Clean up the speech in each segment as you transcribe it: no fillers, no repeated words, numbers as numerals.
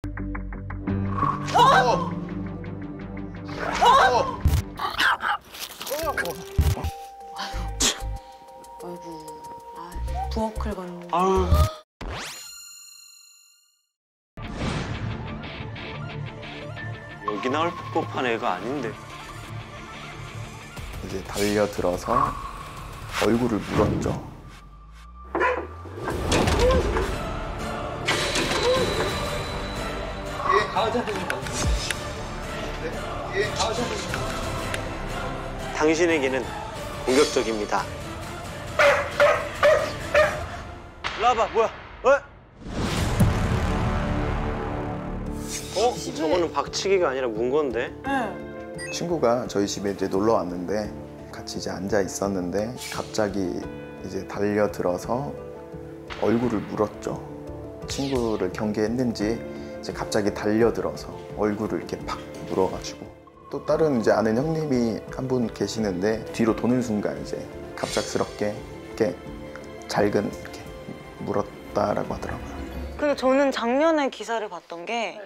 아이고, 부엌을 걷는. 여기 나올 법한 애가 아닌데. 이제 달려들어서 얼굴을 물었죠. 당신에게는 공격적입니다. 일로 와봐, 뭐야? 저거는 박치기가 아니라 문 건데? 친구가 저희 집에 이제 놀러 왔는데 같이 이제 앉아 있었는데 갑자기 이제 달려들어서 얼굴을 물었죠. 친구를 경계했는지 이제 갑자기 달려들어서 얼굴을 이렇게 팍 물어가지고 또 다른 이제 아는 형님이 한 분 계시는데 뒤로 도는 순간 이제 갑작스럽게 이렇게 잘근 이렇게 물었다라고 하더라고요. 근데 저는 작년에 기사를 봤던 게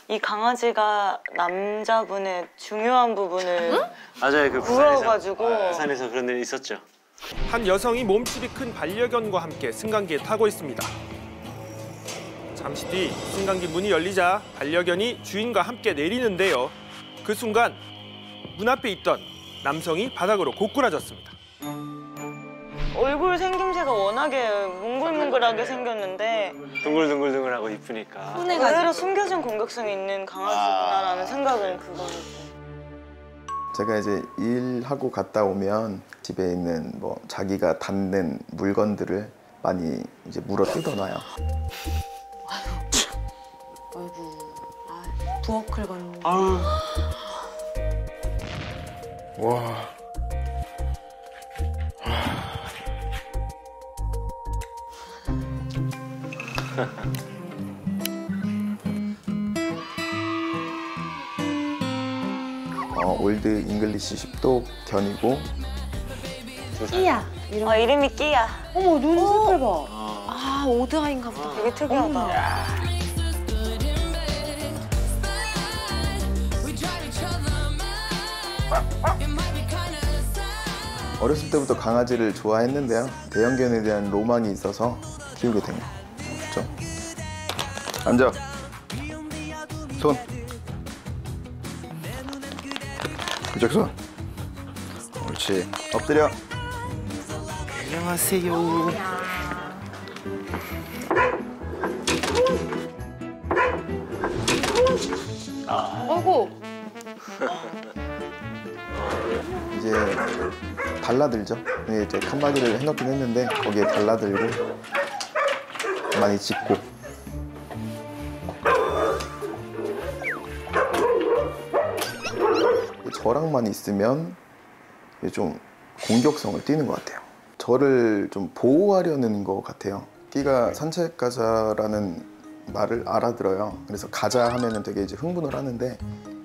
이 강아지가 남자분의 중요한 부분을 맞아요, 그 물어가지고 부산에서 그런 일 있었죠. 한 여성이 몸집이 큰 반려견과 함께 승강기에 타고 있습니다. 잠시 뒤 승강기 문이 열리자 반려견이 주인과 함께 내리는데요. 그 순간 문 앞에 있던 남성이 바닥으로 고꾸라졌습니다. 얼굴 생김새가 워낙에 뭉글뭉글하게 생겼는데 둥글둥글둥글하고 이쁘니까. 의외로 숨겨진 공격성이 있는 강아지구나라는 생각은 그거였어요. 제가 이제 일하고 갔다 오면 집에 있는 뭐 자기가 닿는 물건들을 많이 이제 물어 뜯어놔요. 아이고, 부엌을 걷는. 와. 올드 잉글리시 10도 견이고 끼야. 이름이 끼야. 어머, 눈 색깔 봐. 오드아인가 보다. 되게 특이하다. 어렸을 때부터 강아지를 좋아했는데요. 대형견에 대한 로망이 있어서 키우게 된 거죠. 앉아. 손. 이쪽 손. 옳지. 엎드려. 안녕하세요. 아이고. 이제 달라들죠. 이제 칸막이를 해놓긴 했는데 거기에 달라들고 많이 짖고. 저랑만 있으면 좀 공격성을 띠는 것 같아요. 저를 좀 보호하려는 것 같아요. 끼가 산책 가자라는 말을 알아들어요. 그래서 가자 하면은 되게 이제 흥분을 하는데,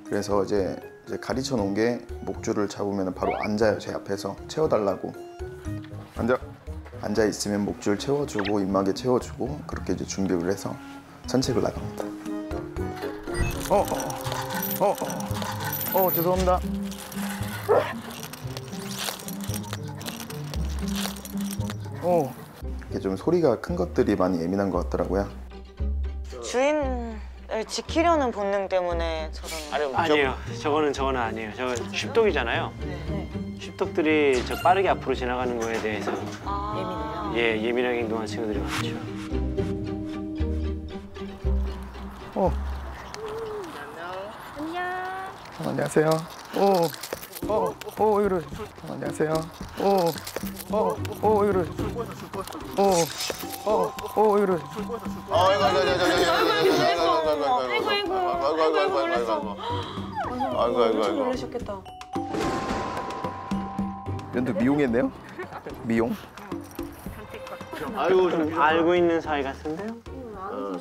그래서 이제 가르쳐 놓은 게 목줄을 잡으면 바로 앉아요. 제 앞에서 채워달라고. 앉아. 앉아 있으면 목줄 채워주고 입마개 채워주고 그렇게 이제 준비를 해서 산책을 나갑니다. 죄송합니다. 이게 좀 소리가 큰 것들이 많이 예민한 것 같더라고요. 주인을 지키려는 본능 때문에 저런. 아니에요. 저거는 아니에요. 저건 쉽독이잖아요. 쉽독들이 저 빠르게 앞으로 지나가는 거에 대해서 예민해요. 예, 예민하게 행동하는 친구들이 많죠. 안녕하세요. 왜 그래? 안녕하세요. 왜 그래? 왜 그래? 아이고, 놀라셨겠다. 연두 미용했네요? 미용? 아이고, 좀 알고 있는 사이 같은데요?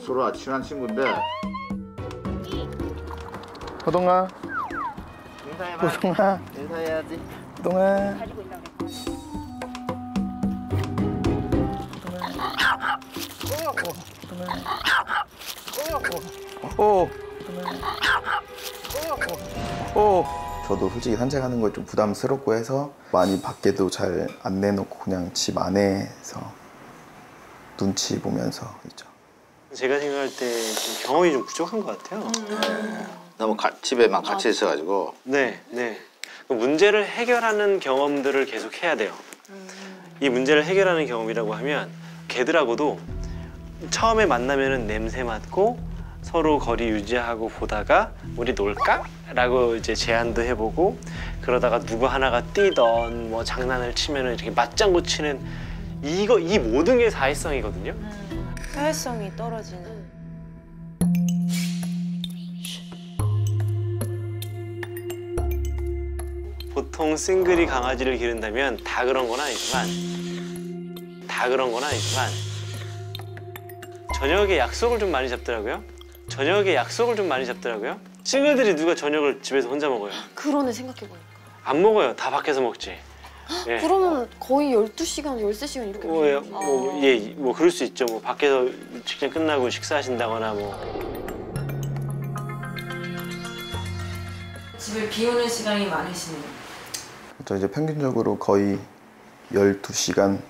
서로 친한 친구인데. 호동아. 호동아. 인사해야지. 호동아. 저도 솔직히 산책하는 거 좀 부담스럽고 해서 많이 밖에도 잘 안 내놓고 그냥 집 안에서 눈치 보면서 있죠. 제가 생각할 때 좀 경험이 좀 부족한 것 같아요. 너무 집에만 갇혀 있어가지고. 네, 네. 그 문제를 해결하는 경험들을 계속 해야 돼요. 이 문제를 해결하는 경험이라고 하면 개들하고도 처음에 만나면은 냄새 맡고 서로 거리 유지하고 보다가 우리 놀까? 라고 이제 제안도 해보고 그러다가 누구 하나가 뛰던 뭐 장난을 치면은 이렇게 맞장구 치는 이 모든 게 사회성이거든요. 사회성이 떨어지는. 보통 싱글이 강아지를 기른다면 다 그런 건 아니지만 저녁에 약속을 좀 많이 잡더라고요. 싱글들이 누가 저녁을 집에서 혼자 먹어요? 그러네, 생각해보니까. 안 먹어요. 다 밖에서 먹지. 예. 그러면 거의 12시간, 13시간 이렇게. 뭐 그럴 수 있죠. 뭐 밖에서 직장 끝나고 식사하신다거나 뭐. 집을 비우는 시간이 많으시네요. 저 이제 평균적으로 거의 12시간,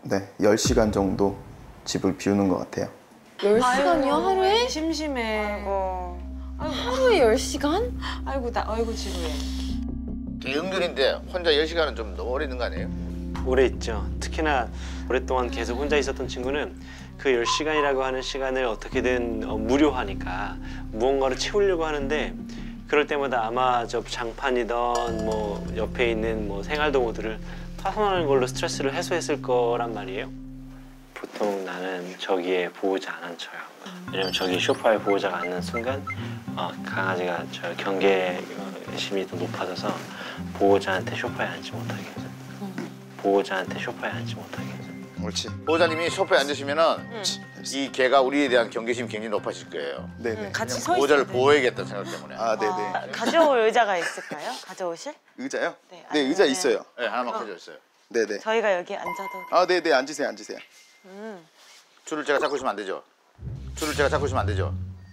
네, 10시간 정도 집을 비우는 것 같아요. 10시간이요? 하루에? 심심해. 아이고. 하루에 10시간? 아이고 지루해. 대응들인데 혼자 10시간은 좀 너무 오래 있는 거 아니에요? 오래 있죠. 특히나 오랫동안 계속 혼자 있었던 친구는 그 10시간이라고 하는 시간을 어떻게든 무료하니까 무언가로 채우려고 하는데 그럴 때마다 아마 저 장판이던 뭐 옆에 있는 뭐 생활동호들을 파손하는 걸로 스트레스를 해소했을 거란 말이에요. 보통 나는 저기에 보호자 안 앉혀요. 왜냐면 저기 소파에 보호자가 앉는 순간 강아지가 저 경계심이 더 높아져서 보호자한테 소파에 앉지 못하게 해서 옳지. 보호자님이 소파에 앉으시면은 이 개가 우리에 대한 경계심이 굉장히 높아질 거예요. 네네. 같이 왜냐면 서 보호자를 있어야 돼. 보호해야겠다 생각 때문에. 아, 네네. 가져올 의자가 있을까요? 가져오실? 의자요? 네, 네, 의자 아니면은- 있어요. 네, 하나만 가져왔어요. 네네. 저희가 여기 앉아도 아, 네네. 앉으세요. 줄을 제가 잡고 있으면 안 되죠?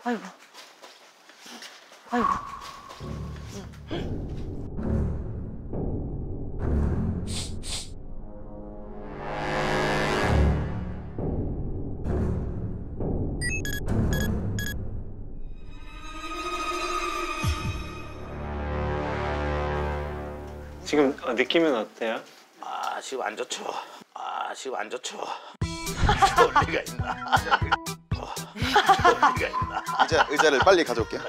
아이고. 아이고. 지금 느낌은 어때요? 아, 지금 안 좋죠. 논리가 있나? 의자를 빨리 가져올게요.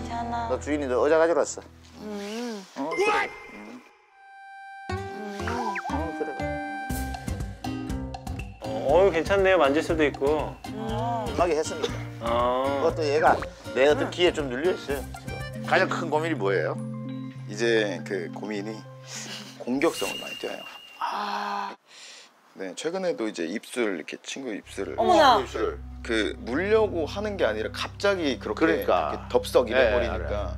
태연아. 너 주인이 너 의자 가지러 왔어. 그래. 괜찮네요. 만질 수도 있고. 음하게 했습니다. 어. 그것도 얘가 내 어떤 귀에 좀 눌려 있어요. 지금. 가장 큰 고민이 뭐예요? 이제 그 고민이 공격성을 많이 띄어요. 네, 최근에도 이제 이렇게 친구 입술을 어머나. 입술을. 그 물려고 하는 게 아니라 갑자기 그렇게 그러니까. 이렇게 덥석 이래버리니까 알아요.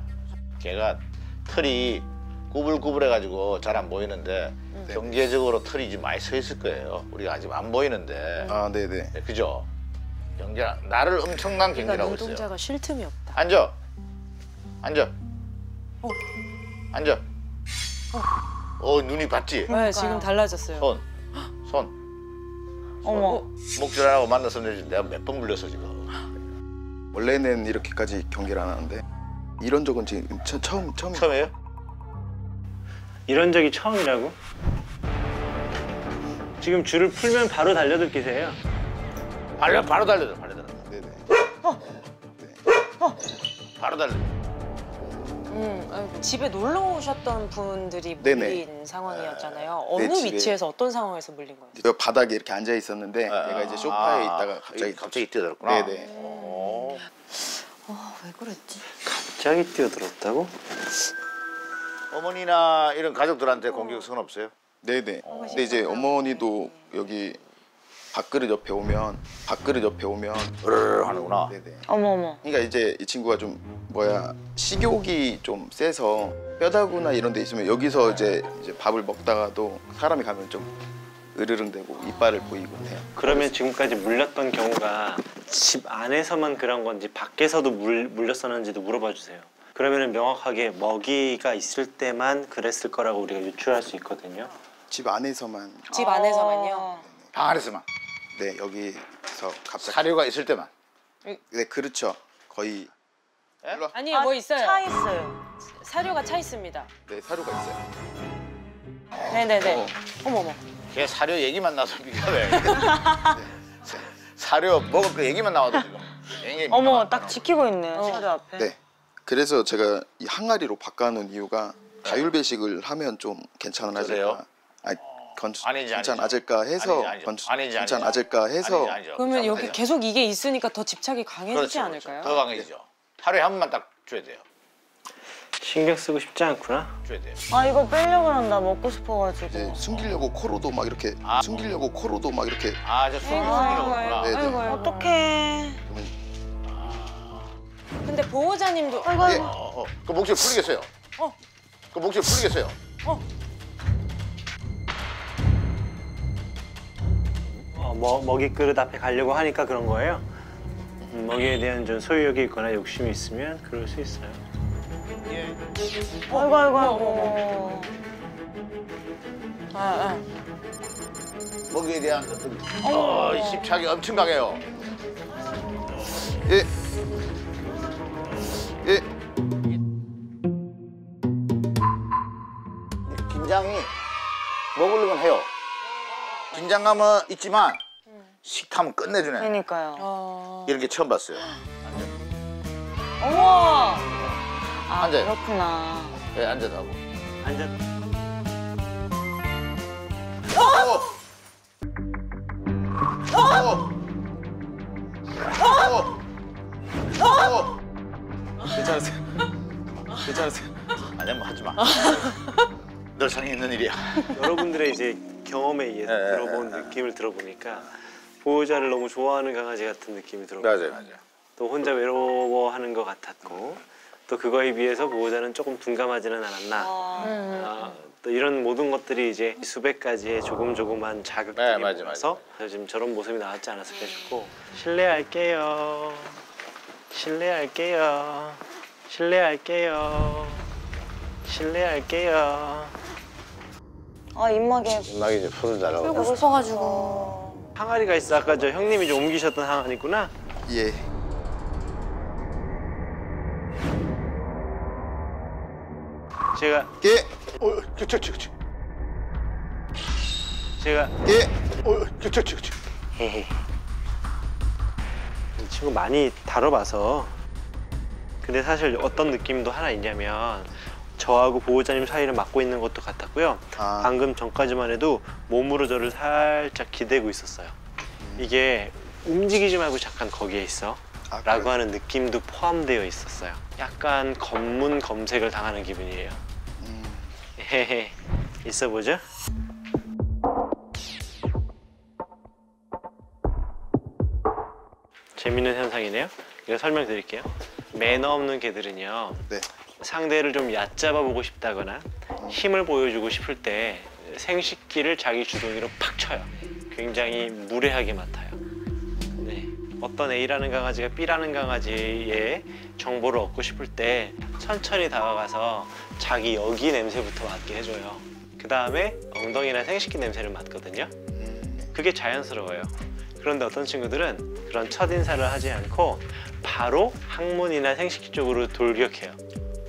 걔가 털이 구불구불해가지고 잘 안 보이는데 경계적으로 털이 좀 많이 서 있을 거예요. 우리가 아직 안 보이는데. 아, 네네. 네, 그죠? 경계 나를 엄청난 그러니까 경계라고 있어요. 눈동자가 쉴 틈이 없다. 앉아. 앉아. 눈이 봤지? 네, 지금 달라졌어요. 손. 어머. 목줄하고 만나서 내가 몇 번 물렸어 지금. 원래는 이렇게까지 경계를 안 하는데 이런 적은 지금 처음이에요. 처음이에요? 이런 적이 처음이라고? 지금 줄을 풀면 바로 달려들 기세예요. 바로 달려들어. 네네. 바로 달려. 집에 놀러 오셨던 분들이 네네. 물린 상황이었잖아요. 어느 네, 집에- 위치에서 어떤 상황에서 물린 거예요? 저 바닥에 이렇게 앉아 있었는데 얘가 이제 소파에 있다가 갑자기 뛰어들었구나. 네네. 왜 그랬지? 갑자기 뛰어들었다고? 어머니나 이런 가족들한테 공격성은 없어요? 네네. 근데 이제 어머니도 여기 밥그릇 옆에 오면 으르르 하는구나. 네네. 어머. 그러니까 이제 이 친구가 좀 식욕이 좀 세서 뼈다구나 이런 데 있으면 여기서 이제 밥을 먹다가도 사람이 가면 좀 으르릉대고 이빨을 보이고 해요. 그러면 지금까지 물렸던 경우가 집 안에서만 그런 건지 밖에서도 물렸었는지도 물어봐 주세요. 그러면 명확하게 먹이가 있을 때만 그랬을 거라고 우리가 유추할 수 있거든요. 집 안에서만. 집 안에서만요? 방 안에서만. 네, 여기서 갑자기. 사료가 있을 때만. 네, 그렇죠. 거의. 예? 일로 와. 아니요, 뭐 있어요. 차 있어요. 사료가 차 있습니다. 네, 사료가 있어요. 네네네. 어머머. 걔 사료 얘기만 나서 네가 왜? 사료 먹을 거 얘기만 나와도 지금. 굉장히 어머, 민감하다. 딱 지키고 있네. 차려 앞에. 네. 그래서 제가 이 항아리로 바꿔놓은 이유가 다율 배식을 하면 좀 괜찮아질까. 아니지, 괜찮아질까 해서 괜찮아질까 해서 아니죠. 그러면 여기 아니죠. 계속 이게 있으니까 더 집착이 강해지지 그렇죠, 않을까요? 더 강해지죠. 하루에 한 번만 딱 줘야 돼요. 신경 쓰고 싶지 않구나. 줘야 돼요. 아, 이거 빼려고 한다. 먹고 싶어가지고. 이제 숨기려고 코로도 막 이렇게 아. 숨기려고 코로도 막 이렇게 아, 저 숨기는 거구나. 네, 네. 아이고, 아이고. 어떡해. 근데 보호자님도 아이고. 그 목줄 풀리겠어요. 그 목줄 풀리겠어요. 먹이 그릇 앞에 가려고 하니까 그런 거예요. 먹이에 대한 좀 소유욕이 있거나 욕심이 있으면 그럴 수 있어요. 아이고. 먹이에 대한 어떤 집착이 엄청 강해요. 예. 예. 긴장이 먹으려면 해요. 긴장감은 있지만 식탐은 끝내주네. 그러니까요. 이런 게 처음 봤어요. 어머. 아, 앉아요. 그렇구나. 네, 앉아서 하고. 앉아. 괜찮으세요? 괜찮으세요? 아니야, 뭐 하지 마. 늘 상이 있는 일이야. 여러분들의 이제 경험에 의해서 네, 들어본 느낌을 들어보니까 보호자를 너무 좋아하는 강아지 같은 느낌이 들어요. 맞아요. 또 혼자 외로워하는 것 같았고 또 그거에 비해서 보호자는 조금 둔감하지는 않았나. 또 이런 모든 것들이 이제 수백 가지의 조금조금한 자극들이 네, 맞아. 모여서 지금 저런 모습이 나왔지 않았을까 싶고 실례할게요. 아, 입막에 음악이 이제 풀어달라고. 빼고 싶어가지고. 항아리가 있어. 아까 저 형님이 좀 옮기셨던 항아리구나. 예. 제가 예. 그치. 제가 예. 그치. 이 친구 많이 다뤄봐서 근데 사실 어떤 느낌도 하나 있냐면 저하고 보호자님 사이를 맡고 있는 것도 같았고요. 아. 방금 전까지만 해도 몸으로 저를 살짝 기대고 있었어요. 이게 움직이지 말고 잠깐 거기에 있어 아, 라고 그래요? 하는 느낌도 포함되어 있었어요. 약간 검문 검색을 당하는 기분이에요. 헤헤 있어 보죠. 재밌는 현상이네요. 이거 설명드릴게요. 매너 없는 개들은요. 네. 상대를 좀 얕잡아 보고 싶다거나 힘을 보여주고 싶을 때 생식기를 자기 주둥이로 팍 쳐요. 굉장히 무례하게 맡아요. 네. 어떤 A라는 강아지가 B라는 강아지의 정보를 얻고 싶을 때 천천히 다가가서 자기 여기 냄새부터 맡게 해줘요. 그 다음에 엉덩이나 생식기 냄새를 맡거든요. 그게 자연스러워요. 그런데 어떤 친구들은 그런 첫인사를 하지 않고 바로 항문이나 생식기 쪽으로 돌격해요.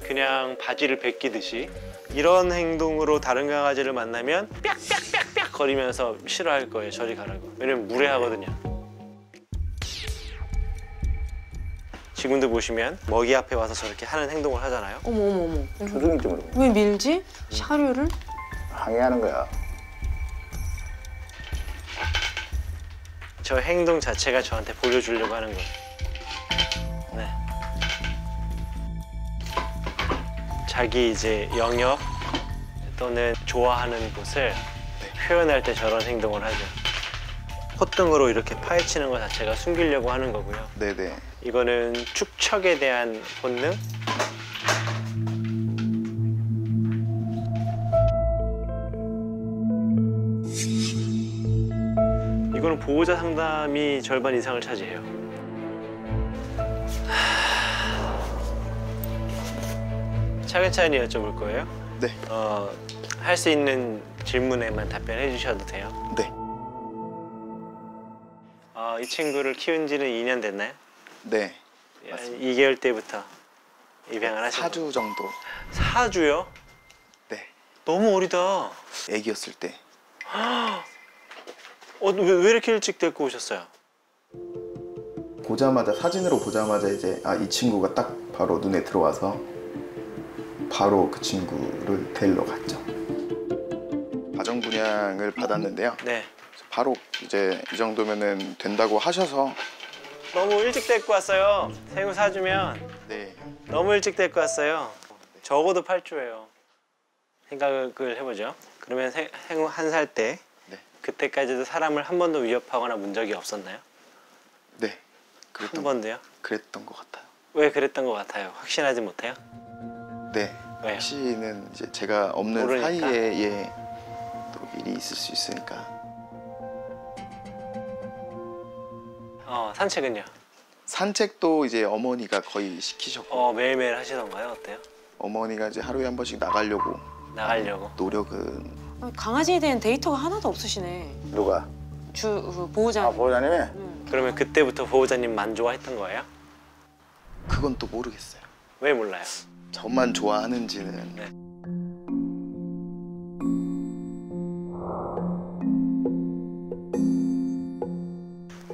그냥 바지를 벗기듯이 이런 행동으로 다른 강아지를 만나면 빽빽빽빽 거리면서 싫어할 거예요. 저리 가라고. 왜냐면 무례하거든요. 지금도 보시면 먹이 앞에 와서 저렇게 하는 행동을 하잖아요. 어머. 주둥이 쪽으로 왜 밀지? 사료를? 항의하는 거야. 저 행동 자체가 저한테 보여주려고 하는 거예요. 네. 자기 이제 영역 또는 좋아하는 곳을 표현할 때 저런 행동을 하죠. 콧등으로 이렇게 파헤치는 것 자체가 숨기려고 하는 거고요. 네네. 이거는 축척에 대한 본능. 이거는 보호자 상담이 절반 이상을 차지해요. 차근차근히 여쭤볼 거예요. 네. 할 수 있는 질문에만 답변해 주셔도 돼요. 네. 이 친구를 키운 지는 2년 됐나요? 네. 2개월 때부터 입양을 하신 거예요? 4주 정도. 4주요? 네. 너무 어리다. 애기였을 때. 왜 이렇게 일찍 데리고 오셨어요? 보자마자 사진으로 보자마자 이제 이 친구가 딱 바로 눈에 들어와서 바로 그 친구를 데리러 갔죠. 가정 분양을 받았는데요. 네. 바로 이제 이 정도면은 된다고 하셔서 너무 일찍 데리고 왔어요. 생후 4주면 네. 너무 일찍 데리고 왔어요. 적어도 8주예요. 생각을 해보죠. 그러면 생후 1살 때 네. 그때까지도 사람을 한 번도 위협하거나 문 적이 없었나요? 네. 한 번도요? 그랬던 것 같아요. 왜 그랬던 것 같아요? 확신하지 못해요? 네. 왜요? 혹시는 이제 제가 없는 모르니까? 사이에 또 일이 있을 수 있으니까. 산책은요? 산책도 이제 어머니가 거의 시키셨고 매일매일 하시던가요? 어때요? 어머니가 이제 하루에 한 번씩 나가려고 노력은. 강아지에 대한 데이터가 하나도 없으시네. 누가? 그 보호자님. 보호자님이? 그러면 그때부터 보호자님만 좋아했던 거예요? 그건 또 모르겠어요. 왜 몰라요? 저만 좋아하는지는. 네.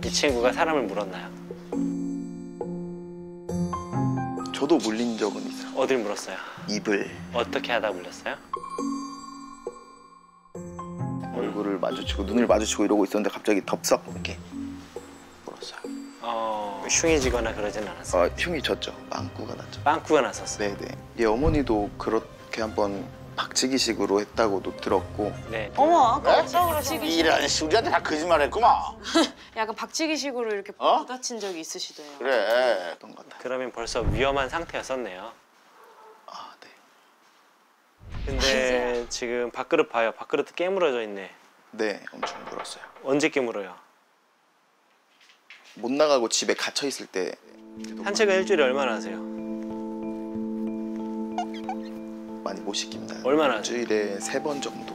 이 친구가 사람을 물었나요? 저도 물린 적은 있어요. 어딜 물었어요? 입을, 어떻게 하다 물렸어요? 얼굴을 마주치고 눈을 마주치고 이러고 있었는데 갑자기 덥석 이렇게 물었어요. 흉이 지거나 그러진 않았어요? 흉이 졌죠. 빵꾸가 났죠. 빵꾸가 났었어요? 네네. 얘 어머니도 그렇게 한번 박치기식으로 했다고도 들었고. 네. 어머 아까 네? 없다고 그러셨는데. 이런 씨, 우리한테 다 거짓말했구만. 약간 박치기식으로 이렇게 어? 부딪힌 적이 있으시대요. 그래. 했던 것 같아요. 그러면 벌써 위험한 상태였었네요. 네. 근데 지금 밥그릇 봐요. 밥그릇도 깨물어져 있네. 네, 엄청 물었어요. 언제 깨물어요? 못 나가고 집에 갇혀 있을 때. 산책은 일주일에 얼마나 하세요? 많이 못 시킵니다. 얼마나 하세요? 일주일에 3번 정도.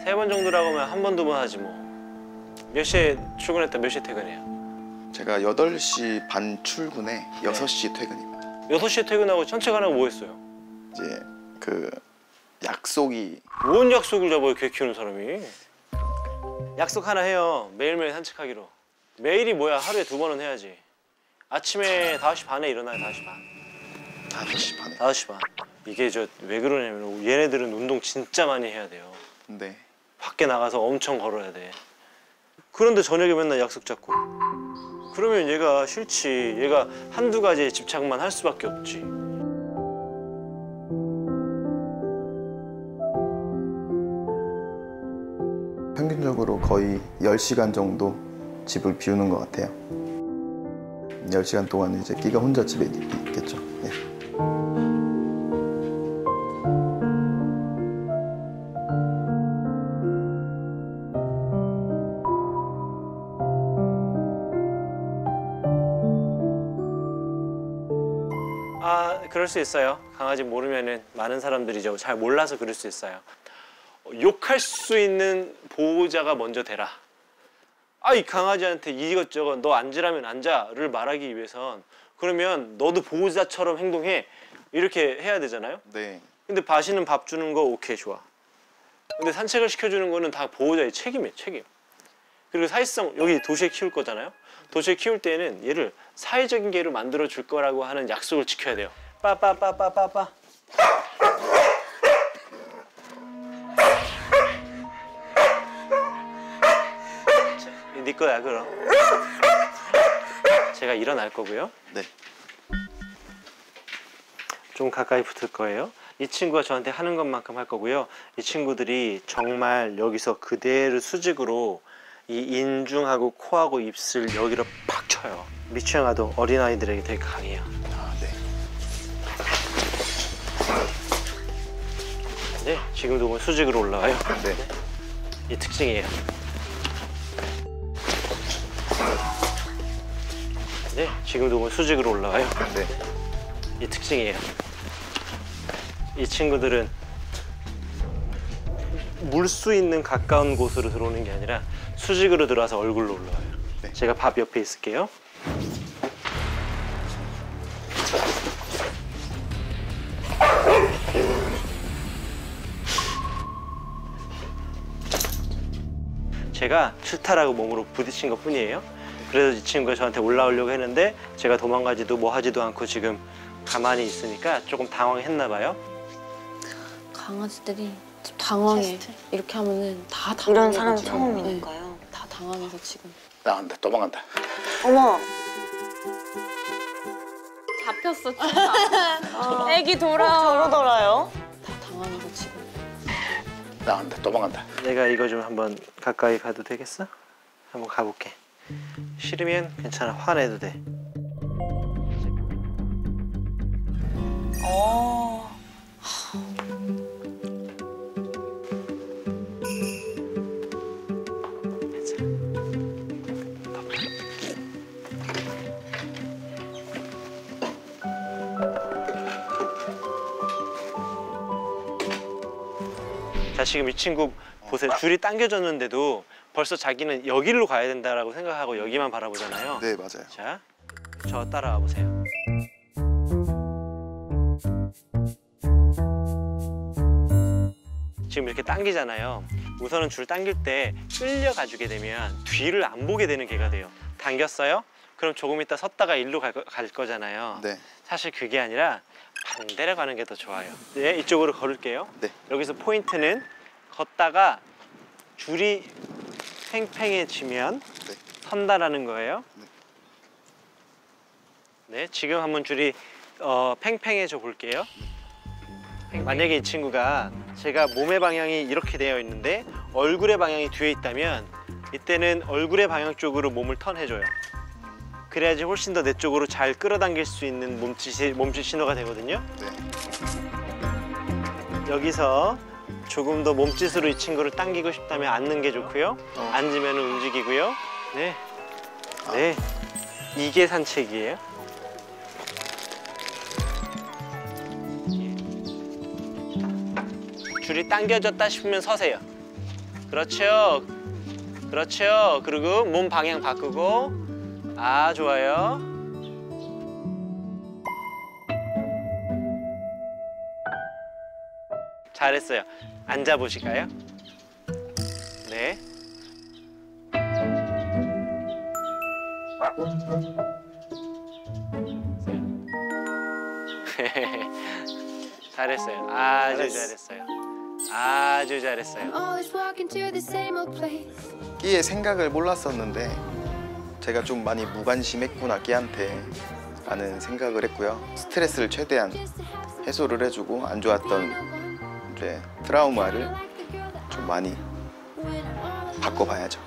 3번 정도라고 하면 한 번, 2번 하지 뭐. 몇 시에 출근했다 몇 시에 퇴근해요? 제가 8시 반 출근에 6시 퇴근입니다. 6시에 퇴근하고 산책 안 하고 뭐 했어요? 이제 그 약속이 뭔 약속을 잡아요, 개 키우는 사람이? 약속 하나 해요. 매일매일 산책하기로. 매일이 뭐야? 하루에 2번은 해야지. 아침에 5시 반에 일어나요, 5시 반. 5시 반에. 5시 반. 이게 왜 그러냐면 얘네들은 운동 진짜 많이 해야 돼요. 네. 밖에 나가서 엄청 걸어야 돼. 그런데 저녁에 맨날 약속 잡고. 그러면 얘가 싫지. 얘가 한두 가지에 집착만 할 수밖에 없지. 평균적으로 거의 10시간 정도 집을 비우는 것 같아요. 10시간 동안 이제 끼가 혼자 집에 있겠죠. 네. 그럴 수 있어요. 강아지 모르면은 많은 사람들이죠. 잘 몰라서 그럴 수 있어요. 욕할 수 있는 보호자가 먼저 되라. 이 강아지한테 이것저것 너 앉으라면 앉아를 말하기 위해선 그러면 너도 보호자처럼 행동해. 이렇게 해야 되잖아요. 네. 근데 맛있는 밥 주는 거 오케이 좋아. 근데 산책을 시켜주는 거는 다 보호자의 책임이에요. 책임. 그리고 사회성 여기 도시에 키울 거잖아요. 도시에 키울 때는 얘를 사회적인 개로 만들어 줄 거라고 하는 약속을 지켜야 돼요. 빠빠빠빠빠빠. 네 거야 그럼. 제가 일어날 거고요. 네. 좀 가까이 붙을 거예요. 이 친구가 저한테 하는 것만큼 할 거고요. 이 친구들이 정말 여기서 그대로 수직으로 이 인중하고 코하고 입술 여기로 팍 쳐요. 미추양아도 어린아이들에게 되게 강해요. 아, 네. 네, 지금도 보면 수직으로 올라와요. 네. 이 특징이에요. 네, 지금도 보면 수직으로 올라와요. 네. 이 특징이에요. 이 친구들은 물수 있는 가까운 곳으로 들어오는 게 아니라 수직으로 들어와서 얼굴로 올라와요. 네. 제가 밥 옆에 있을게요. 제가 싫다라고 몸으로 부딪힌 것 뿐이에요. 그래서 이 친구가 저한테 올라오려고 했는데 제가 도망가지도 뭐 하지도 않고 지금 가만히 있으니까 조금 당황했나 봐요. 강아지들이 좀 당황해. 테스트. 이렇게 하면은 다 이런 당황해가지고. 사람 네, 처음이니까요. 다 당황해서 지금. 나간다. 도망간다. 어머. 잡혔어 진짜. 애기 돌아와. 저러더라요. 다 당황해서 지금. 나간다. 도망간다. 내가 이거 좀 한번 가까이 가도 되겠어? 한번 가볼게. 싫으면 괜찮아. 화내도 돼. 어. 자, 지금 이 친구 보세요. 줄이 당겨졌는데도 벌써 자기는 여기로 가야 된다라고 생각하고 여기만 바라보잖아요. 네, 맞아요. 자, 저 따라와 보세요. 지금 이렇게 당기잖아요. 우선은 줄 당길 때 끌려가주게 되면 뒤를 안 보게 되는 개가 돼요. 당겼어요? 그럼 조금 있다 섰다가 일로 갈 거잖아요. 네. 사실 그게 아니라 반대로 가는 게 더 좋아요. 네, 이쪽으로 걸을게요. 네. 여기서 포인트는 걷다가 줄이 팽팽해지면 네. 선다라는 거예요. 네. 네, 지금 한번 줄이 팽팽해져 볼게요. 만약에 이 친구가 제가 몸의 방향이 이렇게 되어 있는데 얼굴의 방향이 뒤에 있다면 이때는 얼굴의 방향 쪽으로 몸을 턴해줘요. 그래야지 훨씬 더 내 쪽으로 잘 끌어당길 수 있는 몸짓 신호가 되거든요. 네. 여기서 조금 더 몸짓으로 이 친구를 당기고 싶다면 앉는 게 좋고요. 앉으면 움직이고요. 네. 네. 이게 산책이에요. 줄이 당겨졌다 싶으면 서세요. 그렇죠. 그렇죠. 그리고 몸 방향 바꾸고. 아, 좋아요. 잘했어요. 앉아보실까요? 네. 잘했어요. 아주 잘했어요. 아주 잘했어요. Always walking to the same old place. 끼의 생각을 몰랐었는데 제가 좀 많이 무관심했구나 끼한테 라는 생각을 했고요. 스트레스를 최대한 해소를 해주고 안 좋았던 이제 트라우마를 좀 많이 바꿔봐야죠.